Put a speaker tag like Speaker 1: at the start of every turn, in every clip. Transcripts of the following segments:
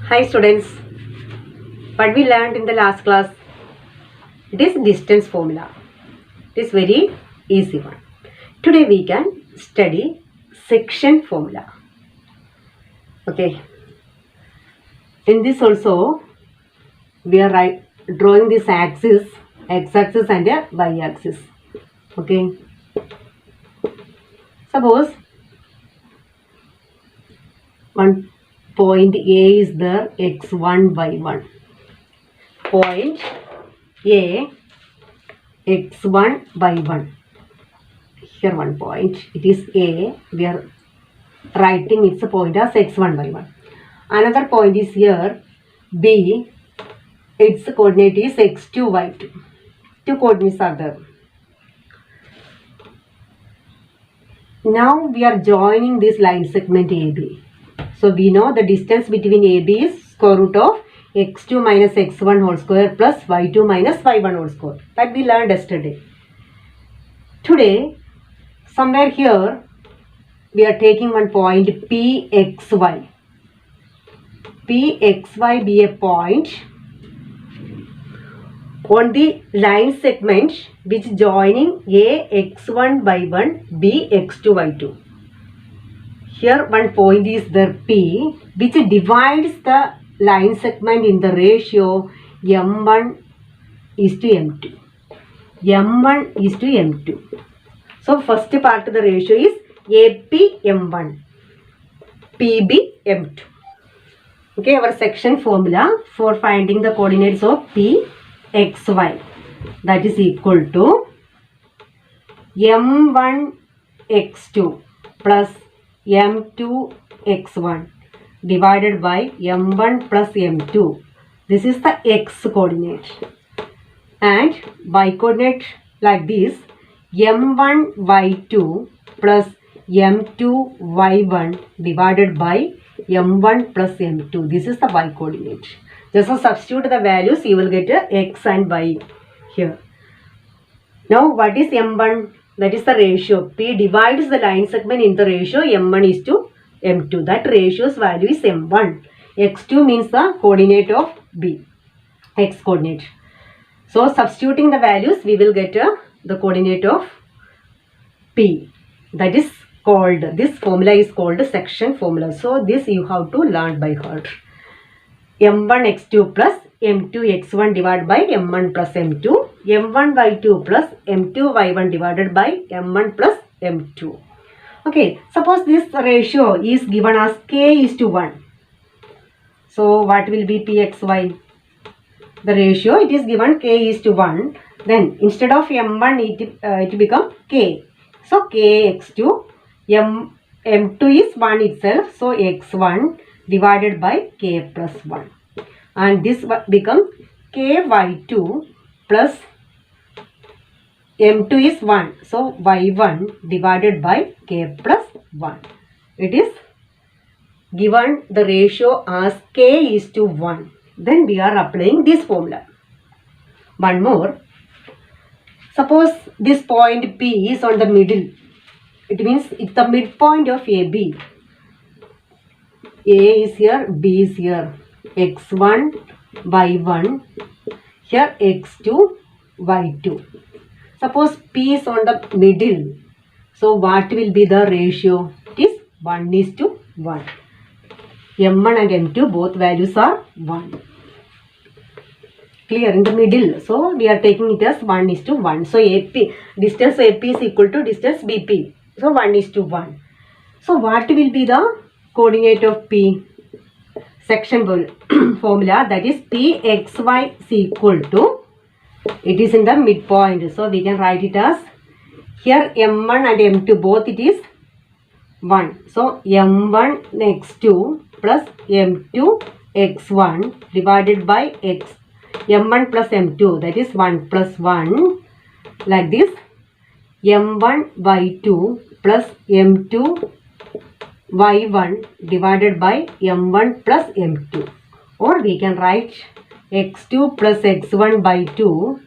Speaker 1: Hi students, what we learned in the last class, it is distance formula. It is very easy one. Today we can study section formula. Okay. In this also, we are drawing this axis, x-axis and a y-axis. Okay. Suppose one point A is there, x1, y1. Point A, x1, y1. Here one point, it is A. We are writing its point as x1, y1. Another point is here, B. Its coordinate is x2, y2. Two coordinates are there. Now we are joining this line segment AB. So we know the distance between AB is square root of x2 minus x1 whole square plus y2 minus y1 whole square. That we learned yesterday. Today, somewhere here, we are taking one point PXY. PXY be a point on the line segment which joining A x1 y1 B x2 y2. Here one point is there P which divides the line segment in the ratio M1 is to M2. M1 is to M2. So first part of the ratio is AP M1, PB M2. Okay, our section formula for finding the coordinates of P xy, that is equal to M1 x2 plus M2 x1 divided by M1 plus M2. This is the x coordinate. And y coordinate like this, M1 y2 plus M2 y1 divided by M1 plus M2. This is the y coordinate. Just substitute the values, you will get x and y here. Now what is M1? That is the ratio. P divides the line segment in the ratio M1 is to M2. That ratio's value is M1. X2 means the coordinate of B, x coordinate. So substituting the values, we will get the coordinate of P. That is called, this formula is called section formula. So this you have to learn by heart. M1 x2 plus M2 x1 divided by M1 plus M2. M1 y2 plus M2 y1 divided by M1 plus M2. Okay, suppose this ratio is given as k is to 1. So what will be Pxy? The ratio, it is given k is to 1. Then instead of M1 it become k. So kx2, M2 is 1 itself. So x1 divided by k plus 1. And this becomes ky2 plus M2 is 1. So y1 divided by k plus 1. It is given the ratio as k is to 1. Then we are applying this formula. One more. Suppose this point P is on the middle. It means it's the midpoint of AB. A is here, B is here. X1, Y1. Here X2, Y2. Suppose P is on the middle. So what will be the ratio? It is 1 is to 1. M1 and M2 both values are 1. Clear, in the middle. So we are taking it as 1 is to 1. So AP, distance AP is equal to distance BP. So 1 is to 1. So what will be the coordinate of P? Section formula, that is Pxy is equal to, it is in the midpoint. So we can write it as, here M1 and M2 both it is 1. So M1 x2 plus M2 x1 divided by M1 plus M2, that is 1 plus 1, like this. M1 y2 plus M2 y1 divided by M1 plus M2. Or we can write x2 plus x1 by 2,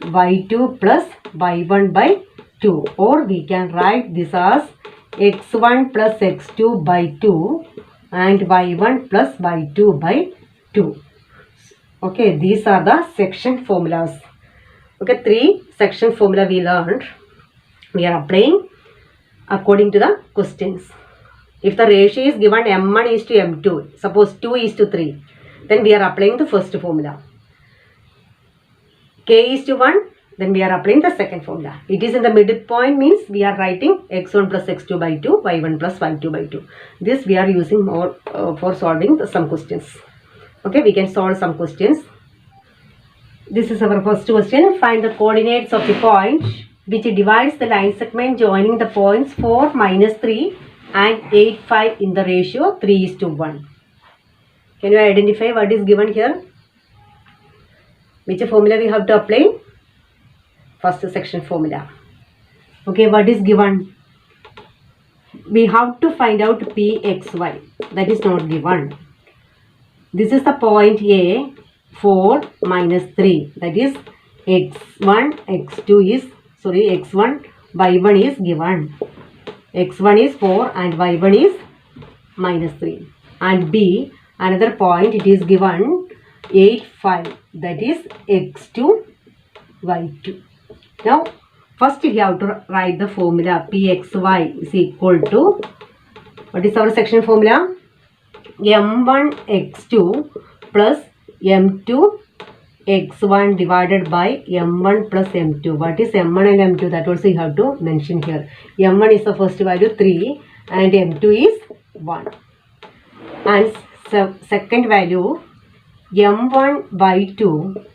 Speaker 1: y2 plus y1 by 2. Or we can write this as x1 plus x2 by 2 and y1 plus y2 by 2. Okay, these are the section formulas. Okay, 3 section formula we learned. We are applying according to the questions. If the ratio is given m1 is to m2, suppose 2 is to 3, then we are applying the first formula. K is to 1, then we are applying the second formula. It is in the middle point, means we are writing x1 plus x2 by 2, y1 plus y2 by 2. This we are using more for solving some questions. Okay, we can solve some questions. This is our first question. Find the coordinates of the point which divides the line segment joining the points 4, -3 and 8, 5 in the ratio 3 is to 1. Can you identify what is given here? Which formula we have to apply? First section formula. Okay, what is given? We have to find out Pxy. That is not given. This is the point A, 4 -3. That is x1, x2 is, x1, y1 is given. x1 is 4 and y1 is -3. And B, another point, it is given 8, 5. That is x2, y2. Now, first we have to write the formula. Pxy is equal to, what is our section formula? m1 x2 plus m2 x1 divided by m1 plus m2. What is m1 and m2? That also you have to mention here. m1 is the first value 3 and m2 is 1. And second value m1 y2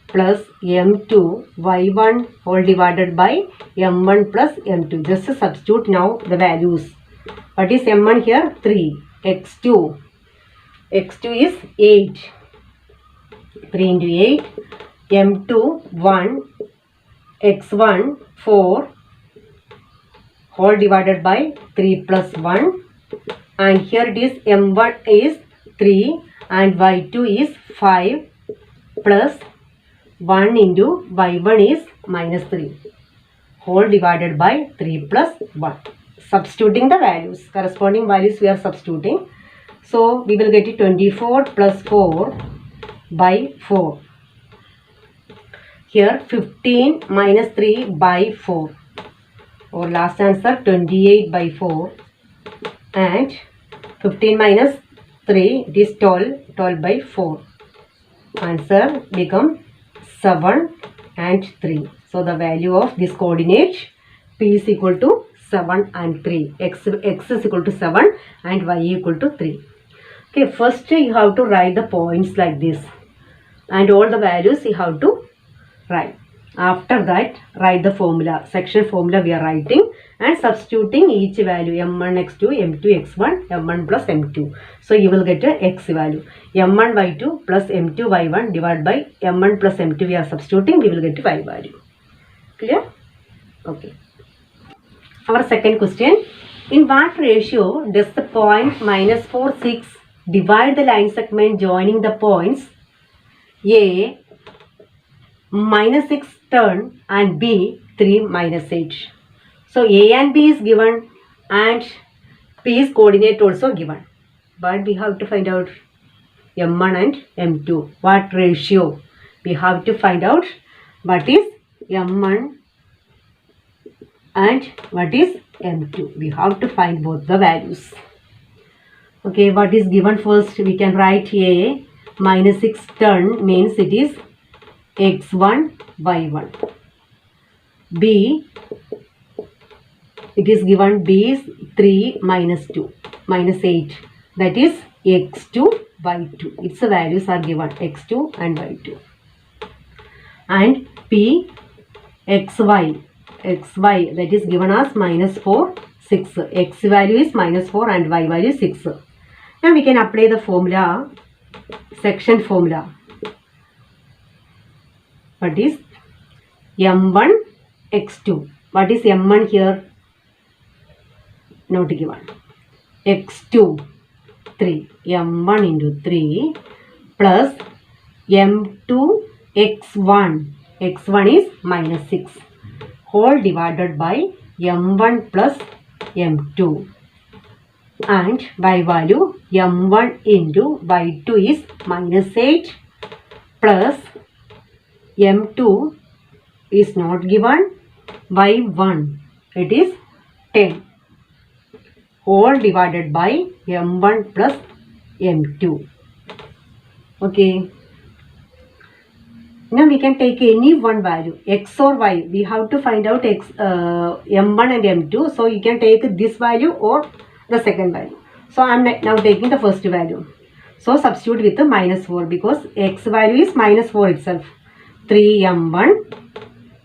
Speaker 1: plus m2 y1 whole divided by m1 plus m2. Just substitute now the values. What is m1 here? 3. x2 is 8. 3 into 8. m2 1. x1 4 whole divided by 3 plus 1. And here it is m1 is 3 and y2 is 5 plus 1 into y1 is -3 whole divided by 3 plus 1. Substituting the values, corresponding values we are substituting. So we will get it 24 plus 4 by 4. Here 15 minus 3 by 4. Or last answer 28 by 4. And 15 minus 3, it is 12 by 4. Answer become 7 and 3. So the value of this coordinate P is equal to 7 and 3. X is equal to 7 and Y equal to 3. Okay, first you have to write the points like this. And all the values you have to write. After that, write the formula. Section formula we are writing and substituting each value m1 x2, m2 x1, m1 plus m2. So you will get a x value. m1 y2 plus m2 y1 divided by m1 plus m2 we are substituting, we will get y value. Clear? Okay. Our second question. In what ratio does the point -4, 6 divide the line segment joining the points A -6 turn and B 3 -8. So A and B is given and P's coordinate also given. But we have to find out M1 and M2. What ratio? We have to find out what is M1 and what is M2. We have to find both the values. Okay, what is given first? We can write A -6 turn means it is x1 y1. B, it is given B is 3 minus 2 minus 8, that is x2 y2. Its values are given x2 and y2. And P xy that is given as -4 6. X value is -4 and y value is 6. Now we can apply the formula, section formula. What is m1 x2? What is m1 here? Not given. x2 3. m1 into 3 plus m2 x1. x1 is -6 whole divided by m1 plus m2 and y value m1 into y2 is minus 8 plus m2 is not given, y1 it is 10 all divided by m1 plus m2. Okay. Now we can take any one value, x or y. We have to find out m1 and m2. So you can take this value or the second value. So I am now taking the first value. So substitute with the minus 4 because x value is minus 4 itself. 3m1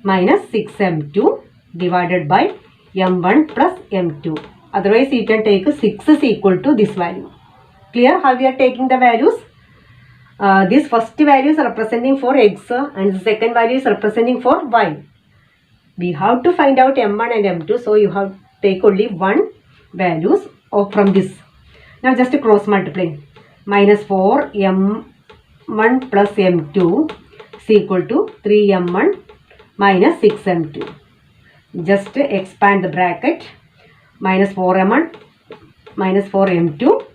Speaker 1: minus 6m2 divided by m1 plus m2. Otherwise you can take 6 is equal to this value. Clear how we are taking the values? This first value is representing for x and the second value is representing for y. We have to find out m1 and m2. So you have to take only one values from this. Now just cross multiply. Minus 4 m1 plus m2 is equal to 3m1 minus 6m2. Just expand the bracket. Minus 4m1 minus 4m2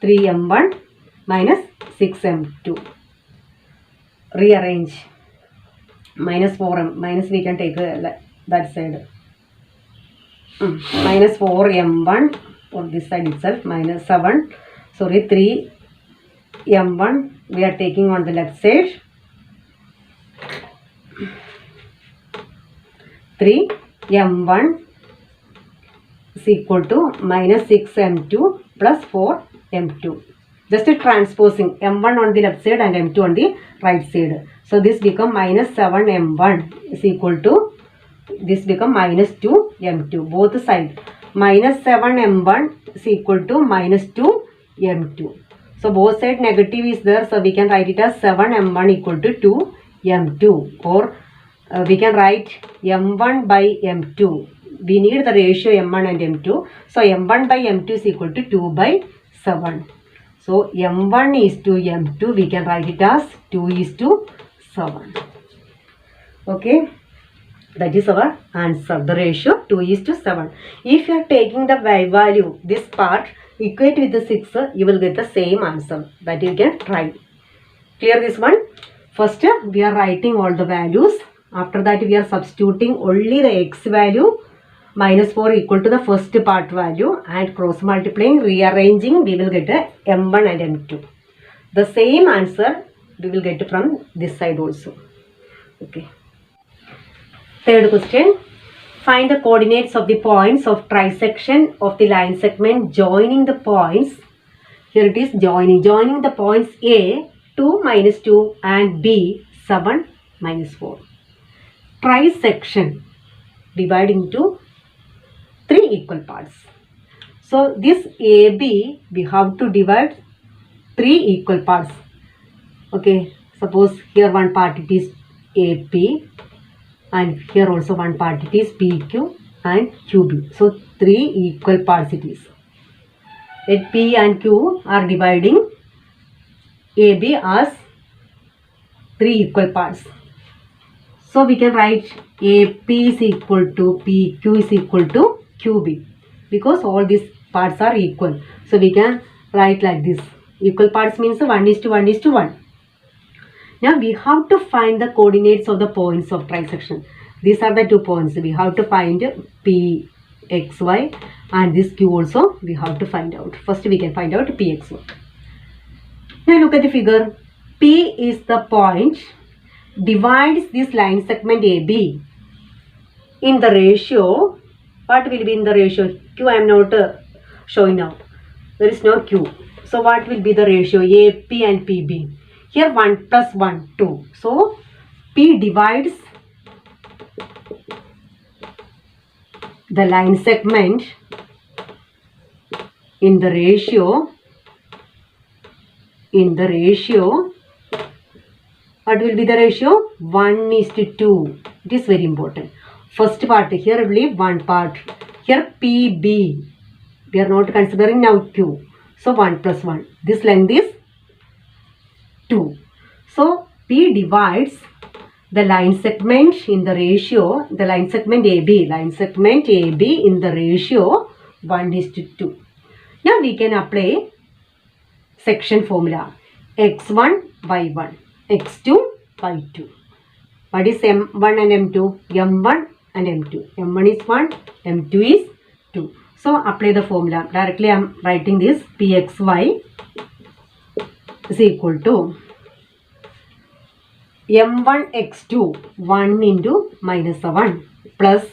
Speaker 1: 3m1 minus 6m2. Rearrange. Minus 4m. Minus we can take that side. Minus 4m1 on this side itself. Minus 7. Sorry, 3m1 we are taking on the left side. 3m1 is equal to minus 6m2 plus 4m2. Just transposing m1 on the left side and m2 on the right side. So this become minus 7m1 is equal to, this become minus 2m2. Both sides. Minus 7m1 is equal to minus 2m2. So both sides negative is there. So we can write it as 7m1 equal to 2m2. Or we can write m1 by m2. We need the ratio m1 and m2. So m1 by m2 is equal to 2 by 7. So m1 is to m2. We can write it as 2 is to 7. Okay. That is our answer. The ratio 2 is to 7. If you are taking the y value, this part, equate with the 6, you will get the same answer. That you can try. Clear this one? First, we are writing all the values. After that, we are substituting only the x value. Minus 4 equal to the first part value and cross multiplying, rearranging, we will get a m1 and m2. The same answer we will get from this side also. Okay. Third question. Find the coordinates of the points of trisection of the line segment joining the points. Here it is joining. Joining the points A, 2, minus 2 and B, 7, minus 4. Trisection divided into 3 equal parts. So this AB we have to divide 3 equal parts. Okay, suppose here one part it is AP and here also one part it is PQ and QB. So 3 equal parts it is. Let P and Q are dividing AB as 3 equal parts. So we can write AP is equal to PQ is equal to QB because all these parts are equal. So we can write like this. Equal parts means 1 is to 1 is to 1. Now we have to find the coordinates of the points of trisection. These are the 2 points. We have to find P, X, Y and this Q also we have to find out. First we can find out P, X, Y. Now look at the figure. P is the point divides this line segment AB in the ratio. What will be in the ratio? Q I am not showing now. There is no Q. So what will be the ratio? AP and PB. Here 1 plus 1, 2. So P divides the line segment in the ratio. What will be the ratio? 1 is to 2. It is very important. First part, here will be one part. Here PB. We are not considering now Q. So 1 plus 1. This length is 2. So P divides the line segment in the ratio, the line segment AB. Line segment AB in the ratio 1 is to 2. Now we can apply section formula. x1, y1, x2, y2. What is m1 and m2? m1 and m2. m1 is 1, m2 is 2. So apply the formula. Directly I am writing this pxy is equal to m1 x2 1 into minus 1 plus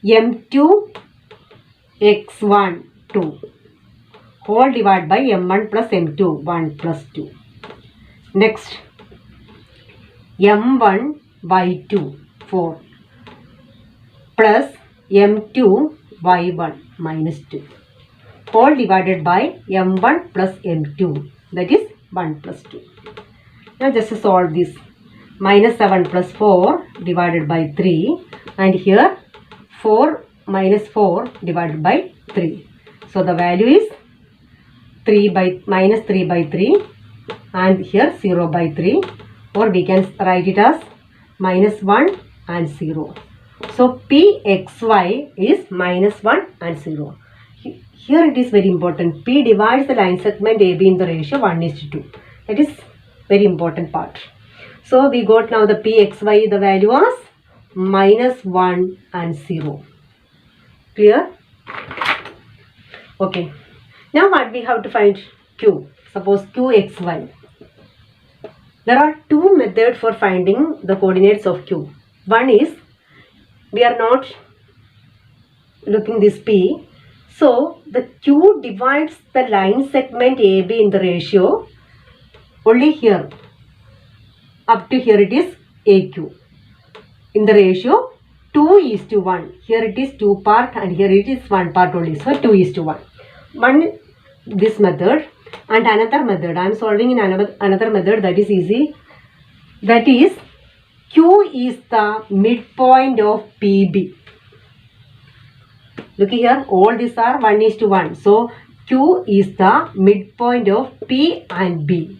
Speaker 1: m2 x1 2 whole divided by m1 plus m2 1 plus 2. Next m1 y2 4 plus m2 y1 minus 2 whole divided by m1 plus m2, that is 1 plus 2. Now just solve this. Minus 7 plus 4 divided by 3, and here 4 minus 4 divided by 3. So the value is minus 3 by 3, and here 0 by 3, or we can write it as minus 1 and 0. So pxy is minus 1 and 0. Here it is very important. P divides the line segment AB in the ratio 1:2. That is very important part. So we got now the pxy, the value was minus 1 and 0. Clear? Okay. Now what we have to find? Q. Suppose qxy. There are two methods for finding the coordinates of Q. One is, we are not looking this P. So the Q divides the line segment AB in the ratio only here. Up to here it is AQ. In the ratio 2:1. Here it is 2 part and here it is 1 part only. So 2:1. One, this method, and another method. I am solving in another method that is easy. That is, Q is the midpoint of PB. Look here, all these are 1:1. So Q is the midpoint of P and B.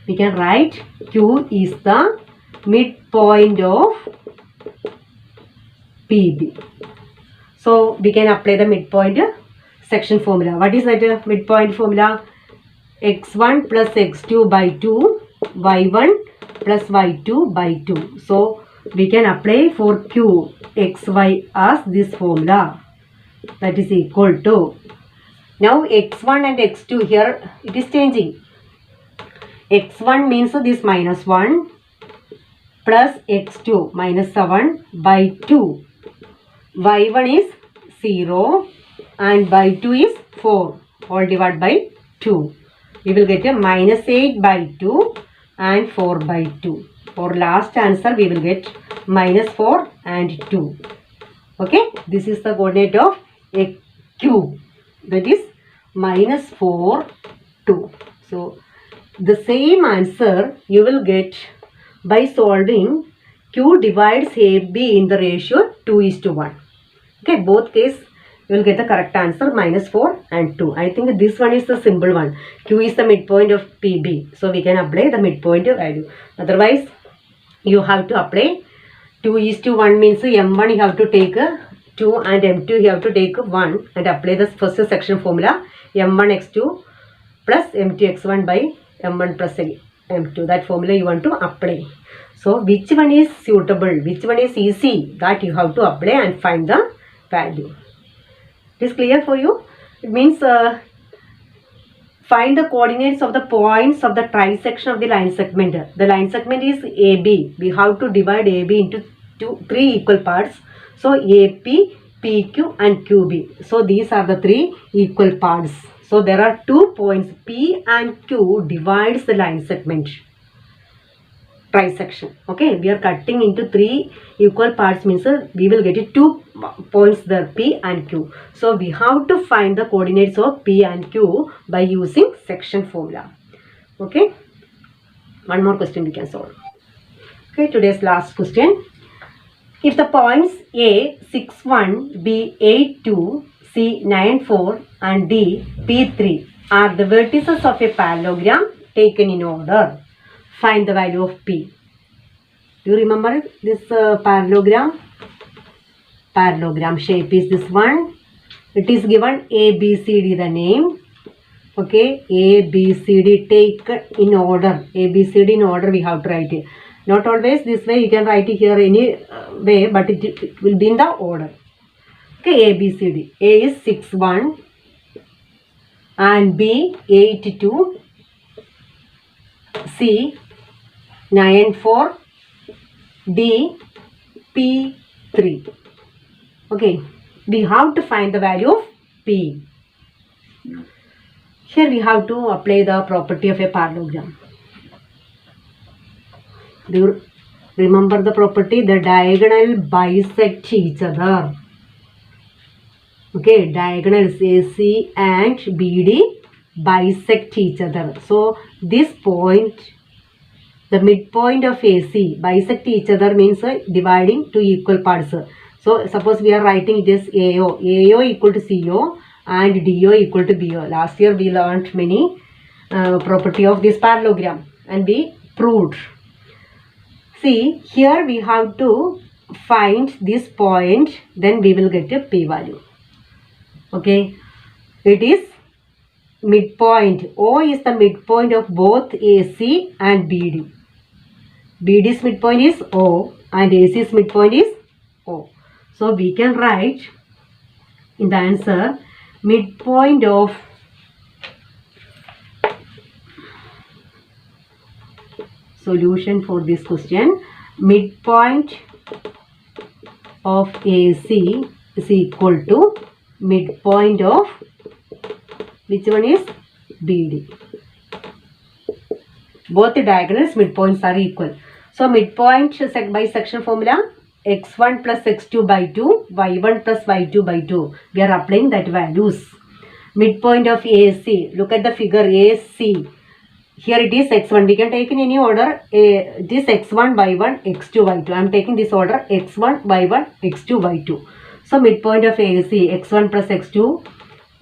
Speaker 1: We can write Q is the midpoint of PB. So we can apply the midpoint section formula. What is that midpoint formula? x1 plus x2 by 2, y1 plus y2 by 2. So we can apply for Q xy as this formula. That is equal to, now x1 and x2 here it is changing. x1 means this minus 1 plus x2 minus 7 by 2. y1 is 0 and by 2 is 4 all divided by 2. We will get a minus 8 by 2 and 4 by 2. For last answer we will get minus 4 and 2. Okay, this is the coordinate of a Q, that is minus 4, 2. So the same answer you will get by solving Q divides AB in the ratio 2:1. Okay, both case you will get the correct answer minus 4 and 2. I think this one is the simple one. Q is the midpoint of PB. So we can apply the midpoint value. Otherwise you have to apply 2:1 means M1 you have to take 2 and M2 you have to take 1 and apply the first section formula M1 x2 plus M2 x1 by M1 plus M2. That formula you want to apply. So which one is suitable, which one is easy, that you have to apply and find the value. It is clear for you? It means find the coordinates of the points of the trisection of the line segment. The line segment is AB. We have to divide AB into three equal parts. So AP, PQ and QB. So these are the three equal parts. So there are 2 points P and Q divides the line segment trisection. Okay, we are cutting into 3 equal parts means we will get 2 points there P and Q. So we have to find the coordinates of P and Q by using section formula. Okay, one more question we can solve. Okay, today's last question. If the points A 6 1, B 8 2, C 9 4 and D P 3 are the vertices of a parallelogram taken in order, find the value of P. Do you remember this parallelogram? Parallelogram shape is this one. It is given A, B, C, D the name. Okay, A, B, C, D, take in order. A, B, C, D in order we have to write it. Not always this way, you can write it here any way, but it will be in the order. Okay, A, B, C, D. A is 6, 1 and B, 8, 2, C, 9, 4, D, P, 3. Okay, we have to find the value of P. Here we have to apply the property of a parallelogram. Do you remember the property? The diagonal bisect each other. Okay, diagonals AC and BD bisect each other. So this point, the midpoint of AC bisect each other means dividing two equal parts. So suppose we are writing it as AO. AO equal to CO and DO equal to BO. Last year we learned many property of this parallelogram and we proved. See, here we have to find this point, then we will get a P value. Okay, it is midpoint. O is the midpoint of both AC and BD. BD's midpoint is O and AC's midpoint is O. So we can write in the answer midpoint of solution for this question. Midpoint of AC is equal to midpoint of which one is BD. Both the diagonals midpoints are equal. So midpoint bisection formula x1 plus x2 by 2, y1 plus y2 by 2. We are applying that values. Midpoint of AC. Look at the figure AC. Here it is x1. We can take in any order. It is x1, y1, x2, y2. I am taking this order x1, y1, x2, y2. So midpoint of AC x1 plus x2.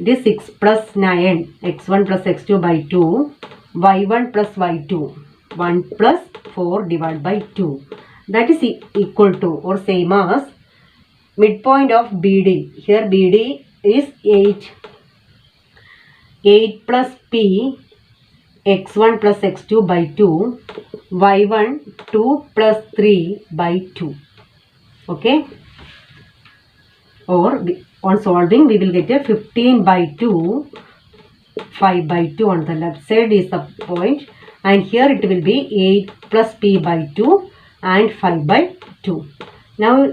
Speaker 1: It is 6 plus 9. x1 plus x2 by 2. y1 plus y2. 1 plus 4 divided by 2. That is equal to or same as midpoint of BD. Here BD is 8. 8 plus P x1 plus x2 by 2. y1 2 plus 3 by 2. Okay. Or on solving we will get a 15 by 2. 5 by 2 on the left side is the point. And here it will be 8 plus P by 2 and 5 by 2. Now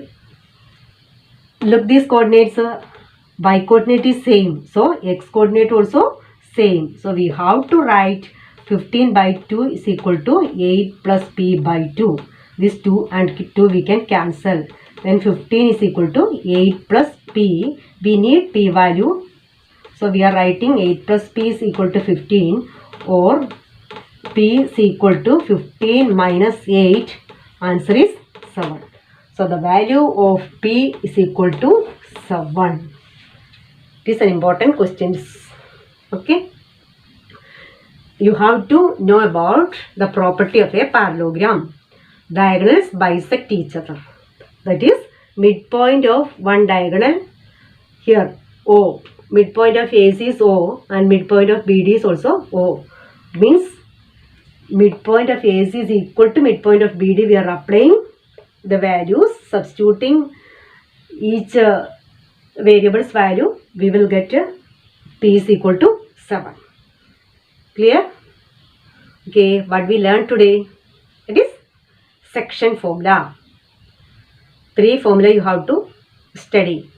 Speaker 1: look, these coordinates, y coordinate is same. So x coordinate also same. So we have to write 15 by 2 is equal to 8 plus P by 2. This 2 and 2 we can cancel. Then 15 is equal to 8 plus P. We need P value. So we are writing 8 plus P is equal to 15 or P is equal to 15 minus 8. Answer is 7. So the value of P is equal to 7. It is an important question. Okay. You have to know about the property of a parallelogram. Diagonals bisect each other. That is midpoint of one diagonal. Here O. Midpoint of AC is O and midpoint of BD is also O. Means midpoint of AC is equal to midpoint of BD. We are applying the values, substituting each variable's value. We will get P is equal to 7. Clear? Okay, what we learned today? It is section formula. 3 formula you have to study.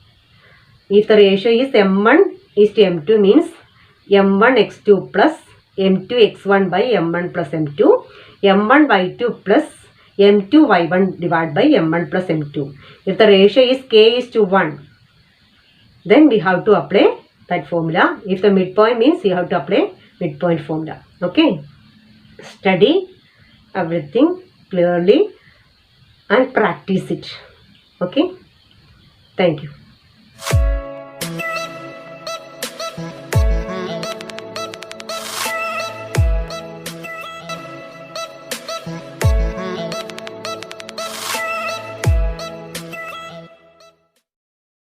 Speaker 1: If the ratio is M1 is to M2 means M1 x2 plus M2 x1 by M1 plus M2, M1 y2 plus M2 y1 divided by M1 plus M2. If the ratio is K is to 1, then we have to apply that formula. If the midpoint means you have to apply midpoint formula. Okay. Study everything clearly and practice it. Okay. Thank you.